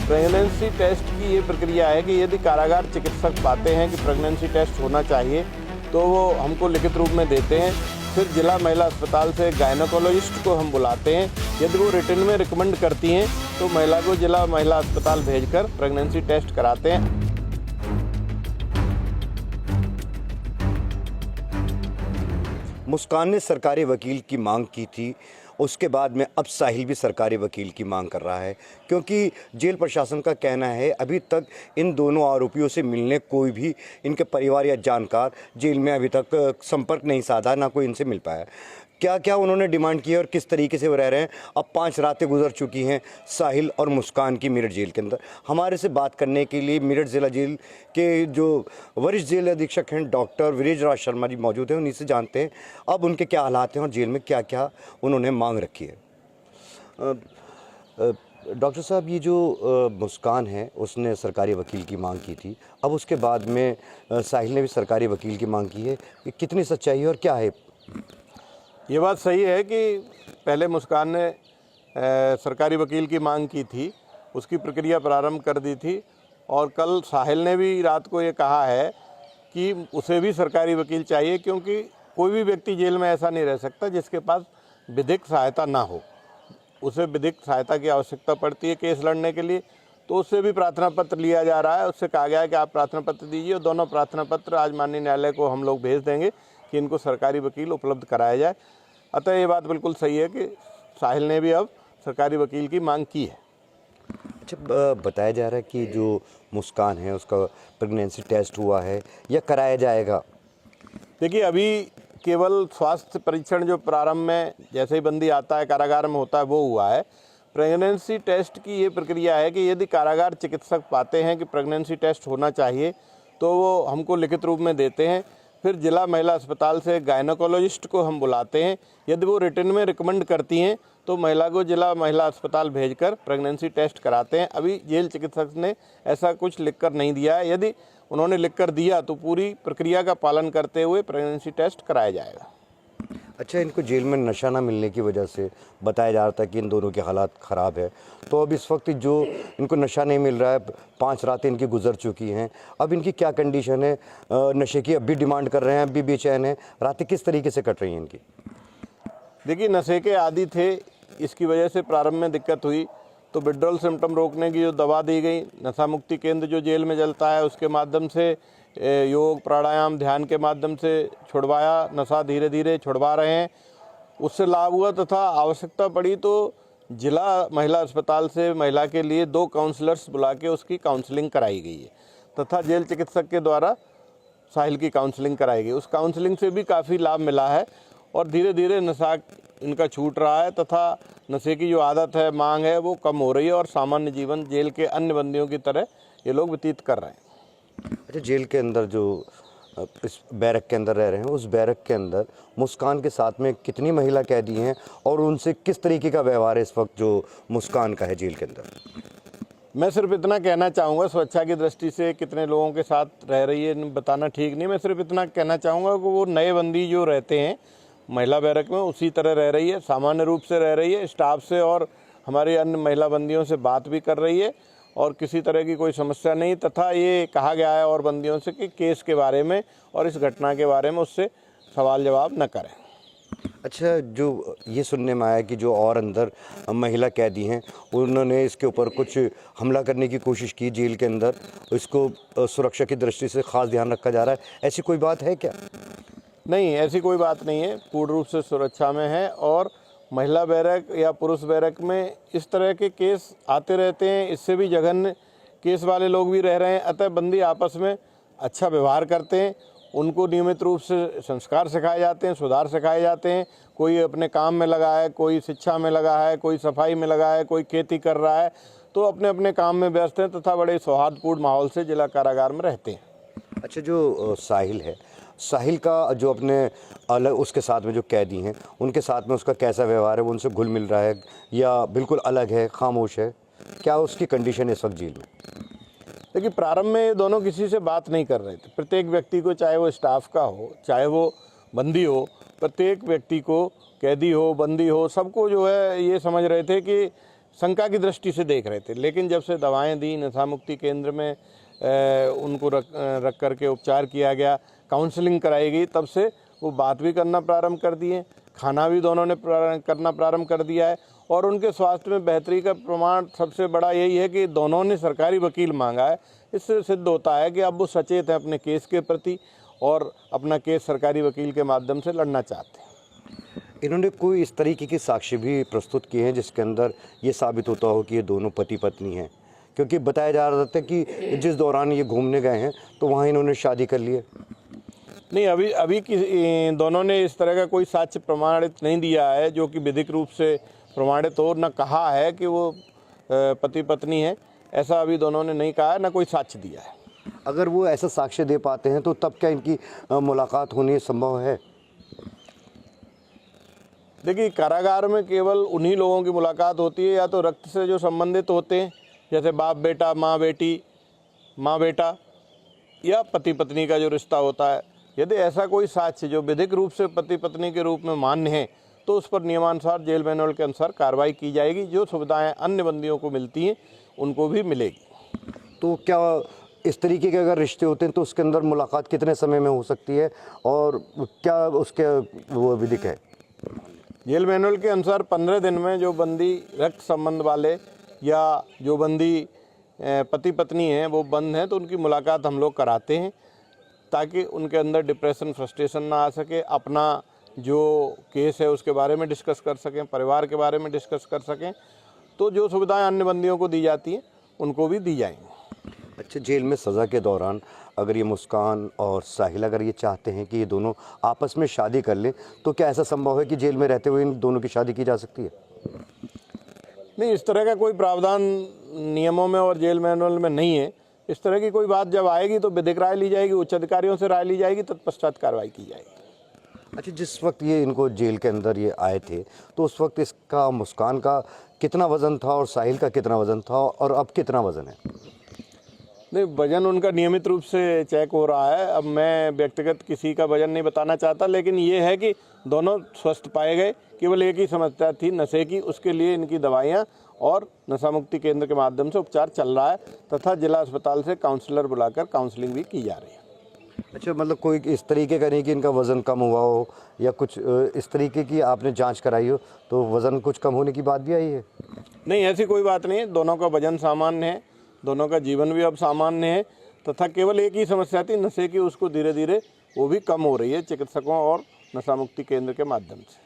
Pregnancy test की ये प्रक्रिया है कि यदि कारागार चिकित्सक पाते हैं कि प्रेगनेंसी टेस्ट होना चाहिए तो वो हमको लिखित रूप में देते हैं। फिर जिला महिला अस्पताल से गायनोकोलॉजिस्ट को हम बुलाते हैं। यदि वो रिटन में रिकमेंड करती हैं तो महिला को जिला महिला अस्पताल भेजकर प्रेगनेंसी टेस्ट कराते हैं। मुस्कान ने सरकारी वकील की मांग की थी, उसके बाद में अब साहिल भी सरकारी वकील की मांग कर रहा है, क्योंकि जेल प्रशासन का कहना है अभी तक इन दोनों आरोपियों से मिलने कोई भी इनके परिवार या जानकार जेल में अभी तक संपर्क नहीं साधा, ना कोई इनसे मिल पाया। क्या क्या उन्होंने डिमांड की है और किस तरीके से वो रह रहे हैं। अब 5 रातें गुजर चुकी हैं साहिल और मुस्कान की मेरठ जेल के अंदर। हमारे से बात करने के लिए मेरठ जिला जेल के जो वरिष्ठ जेल अधीक्षक हैं डॉक्टर वीरेंद्र शर्मा जी मौजूद हैं, उन्हीं से जानते हैं अब उनके क्या हालात हैं और जेल में क्या क्या उन्होंने मांग रखी है। डॉक्टर साहब, ये जो मुस्कान है उसने सरकारी वकील की मांग की थी, अब उसके बाद में साहिल ने भी सरकारी वकील की मांग की है, कि कितनी सच्चाई है और क्या है? ये बात सही है कि पहले मुस्कान ने सरकारी वकील की मांग की थी, उसकी प्रक्रिया प्रारंभ कर दी थी और कल साहिल ने भी रात को ये कहा है कि उसे भी सरकारी वकील चाहिए, क्योंकि कोई भी व्यक्ति जेल में ऐसा नहीं रह सकता जिसके पास विधिक सहायता ना हो। उसे विधिक सहायता की आवश्यकता पड़ती है केस लड़ने के लिए, तो उससे भी प्रार्थना पत्र लिया जा रहा है। उससे कहा गया है कि आप प्रार्थना पत्र दीजिए और दोनों प्रार्थना पत्र आज माननीय न्यायालय को हम लोग भेज देंगे कि इनको सरकारी वकील उपलब्ध कराया जाए। अतः ये बात बिल्कुल सही है कि साहिल ने भी अब सरकारी वकील की मांग की है। अच्छा, बताया जा रहा है कि जो मुस्कान है उसका प्रेगनेंसी टेस्ट हुआ है या कराया जाएगा? देखिए, अभी केवल स्वास्थ्य परीक्षण जो प्रारंभ में जैसे ही बंदी आता है कारागार में होता है वो हुआ है। प्रेगनेंसी टेस्ट की ये प्रक्रिया है कि यदि कारागार चिकित्सक पाते हैं कि प्रेगनेंसी टेस्ट होना चाहिए तो वो हमको लिखित रूप में देते हैं। फिर जिला महिला अस्पताल से गायनोकोलॉजिस्ट को हम बुलाते हैं। यदि वो रिटन में रिकमेंड करती हैं तो महिला को जिला महिला अस्पताल भेजकर प्रेगनेंसी टेस्ट कराते हैं। अभी जेल चिकित्सक ने ऐसा कुछ लिखकर नहीं दिया है। यदि उन्होंने लिखकर दिया तो पूरी प्रक्रिया का पालन करते हुए प्रेगनेंसी टेस्ट कराया जाएगा। अच्छा, इनको जेल में नशा ना मिलने की वजह से बताया जा रहा था कि इन दोनों के हालात ख़राब है, तो अब इस वक्त जो इनको नशा नहीं मिल रहा है, 5 रातें इनकी गुजर चुकी हैं, अब इनकी क्या कंडीशन है? नशे की अब भी डिमांड कर रहे हैं, अब भी बेचैन है, रातें किस तरीके से कट रही हैं इनकी? देखिए, नशे के आदी थे, इसकी वजह से प्रारंभ में दिक्कत हुई तो विड्रॉल सिम्टम रोकने की जो दवा दी गई, नशा मुक्ति केंद्र जो जेल में चलता है उसके माध्यम से योग प्राणायाम ध्यान के माध्यम से छुड़वाया। नशा धीरे धीरे छुड़वा रहे हैं, उससे लाभ हुआ तथा आवश्यकता पड़ी तो जिला महिला अस्पताल से महिला के लिए 2 काउंसलर्स बुला के उसकी काउंसलिंग कराई गई है तथा जेल चिकित्सक के द्वारा साहिल की काउंसलिंग कराई गई। उस काउंसलिंग से भी काफ़ी लाभ मिला है और धीरे धीरे नशा इनका छूट रहा है तथा नशे की जो आदत है, मांग है, वो कम हो रही है और सामान्य जीवन जेल के अन्य बंदियों की तरह ये लोग व्यतीत कर रहे हैं। अच्छा, जेल के अंदर जो इस बैरक के अंदर रह रहे हैं, उस बैरक के अंदर मुस्कान के साथ में कितनी महिला कैदी हैं और उनसे किस तरीके का व्यवहार है इस वक्त जो मुस्कान का है जेल के अंदर? मैं सिर्फ इतना कहना चाहूँगा, सुरक्षा की दृष्टि से कितने लोगों के साथ रह रही है बताना ठीक नहीं। मैं सिर्फ इतना कहना चाहूँगा कि वो नए बंदी जो रहते हैं महिला बैरक में उसी तरह रह रही है, सामान्य रूप से रह रही है, स्टाफ से और हमारी अन्य महिला बंदियों से बात भी कर रही है और किसी तरह की कोई समस्या नहीं। तथा ये कहा गया है और बंदियों से कि केस के बारे में और इस घटना के बारे में उससे सवाल जवाब न करें। अच्छा, जो ये सुनने में आया कि जो और अंदर महिला कैदी हैं उन्होंने इसके ऊपर कुछ हमला करने की कोशिश की जेल के अंदर, इसको सुरक्षा की दृष्टि से ख़ास ध्यान रखा जा रहा है, ऐसी कोई बात है क्या? नहीं, ऐसी कोई बात नहीं है, पूर्ण रूप से सुरक्षा में है और महिला बैरक या पुरुष बैरक में इस तरह के केस आते रहते हैं, इससे भी जघन्य केस वाले लोग भी रह रहे हैं। अतः बंदी आपस में अच्छा व्यवहार करते हैं, उनको नियमित रूप से संस्कार सिखाए जाते हैं, सुधार सिखाए जाते हैं। कोई अपने काम में लगा है, कोई शिक्षा में लगा है, कोई सफाई में लगा है, कोई खेती कर रहा है, तो अपने अपने काम में व्यस्त हैं तथा बड़े सौहार्दपूर्ण माहौल से जिला कारागार में रहते हैं। अच्छा, जो साहिल है, साहिल का जो अपने अलग उसके साथ में जो कैदी हैं उनके साथ में उसका कैसा व्यवहार है? वो उनसे घुल मिल रहा है या बिल्कुल अलग है, खामोश है? क्या उसकी कंडीशन है इस वक्त जेल में? देखिए, प्रारंभ में ये दोनों किसी से बात नहीं कर रहे थे। प्रत्येक व्यक्ति को, चाहे वो स्टाफ का हो, चाहे वो बंदी हो, प्रत्येक व्यक्ति को, कैदी हो, बंदी हो, सबको जो है ये समझ रहे थे कि शंका की दृष्टि से देख रहे थे। लेकिन जब से दवाएं दी, नशा मुक्ति केंद्र में उनको रख करके उपचार किया गया, काउंसलिंग कराई गई, तब से वो बात भी करना प्रारंभ कर दिए, खाना भी दोनों ने करना प्रारंभ कर दिया है। और उनके स्वास्थ्य में बेहतरी का प्रमाण सबसे बड़ा यही है कि दोनों ने सरकारी वकील मांगा है। इससे सिद्ध होता है कि अब वो सचेत हैं अपने केस के प्रति और अपना केस सरकारी वकील के माध्यम से लड़ना चाहते हैं। इन्होंने कोई इस तरीके की साक्ष्य भी प्रस्तुत किए हैं जिसके अंदर ये साबित होता हो कि ये दोनों पति पत्नी हैं? क्योंकि बताया जा रहा था कि जिस दौरान ये घूमने गए हैं तो वहाँ इन्होंने शादी कर ली है। नहीं, अभी दोनों ने इस तरह का कोई साक्ष्य प्रमाणित नहीं दिया है जो कि विधिक रूप से प्रमाणित हो, न कहा है कि वो पति पत्नी है, ऐसा अभी दोनों ने नहीं कहा है, न कोई साक्ष्य दिया है। अगर वो ऐसा साक्ष्य दे पाते हैं तो तब क्या इनकी मुलाकात होनी संभव है? देखिए, कारागार में केवल उन्हीं लोगों की मुलाकात होती है या तो रक्त से जो संबंधित होते हैं, जैसे बाप बेटा, माँ बेटी, माँ बेटा, या पति पत्नी का जो रिश्ता होता है। यदि ऐसा कोई साक्ष्य जो विधिक रूप से पति पत्नी के रूप में मान्य है तो उस पर नियमानुसार जेल मैनुअल के अनुसार कार्रवाई की जाएगी। जो सुविधाएं अन्य बंदियों को मिलती हैं उनको भी मिलेगी। तो क्या इस तरीके के अगर रिश्ते होते हैं तो उसके अंदर मुलाकात कितने समय में हो सकती है और क्या उसके वो विधिक है? जेल मैनुअल के अनुसार 15 दिन में जो बंदी रक्त संबंध वाले या जो बंदी पति पत्नी हैं वो बंद हैं तो उनकी मुलाकात हम लोग कराते हैं ताकि उनके अंदर डिप्रेशन, फ्रस्ट्रेशन ना आ सके, अपना जो केस है उसके बारे में डिस्कस कर सकें, परिवार के बारे में डिस्कस कर सकें। तो जो सुविधाएं अन्य बंदियों को दी जाती हैं उनको भी दी जाएंगी। अच्छा, जेल में सज़ा के दौरान अगर ये मुस्कान और साहिल अगर ये चाहते हैं कि ये दोनों आपस में शादी कर लें तो क्या ऐसा संभव है कि जेल में रहते हुए इन दोनों की शादी की जा सकती है? नहीं, इस तरह का कोई प्रावधान नियमों में और जेल मैनुअल में नहीं है। इस तरह की कोई बात जब आएगी तो विधिक राय ली जाएगी, उच्च अधिकारियों से राय ली जाएगी, तत्पश्चात कार्रवाई की जाएगी। अच्छा, जिस वक्त ये इनको जेल के अंदर ये आए थे तो उस वक्त इसका मुस्कान का कितना वज़न था और साहिल का कितना वज़न था और अब कितना वज़न है? नहीं, वजन उनका नियमित रूप से चेक हो रहा है। अब मैं व्यक्तिगत किसी का वजन नहीं बताना चाहता, लेकिन ये है कि दोनों स्वस्थ पाए गए। केवल एक ही समस्या थी नशे की, उसके लिए इनकी दवाइयाँ और नशा मुक्ति केंद्र के माध्यम से उपचार चल रहा है तथा जिला अस्पताल से काउंसलर बुलाकर काउंसलिंग भी की जा रही है। अच्छा, मतलब कोई इस तरीके का नहीं कि इनका वज़न कम हुआ हो या कुछ इस तरीके की आपने जांच कराई हो तो वज़न कुछ कम होने की बात भी आई है? नहीं, ऐसी कोई बात नहीं है। दोनों का वजन सामान्य है, दोनों का जीवन भी अब सामान्य है तथा केवल एक ही समस्या थी नशे की, उसको धीरे धीरे वो भी कम हो रही है चिकित्सकों और नशा मुक्ति केंद्र के माध्यम से।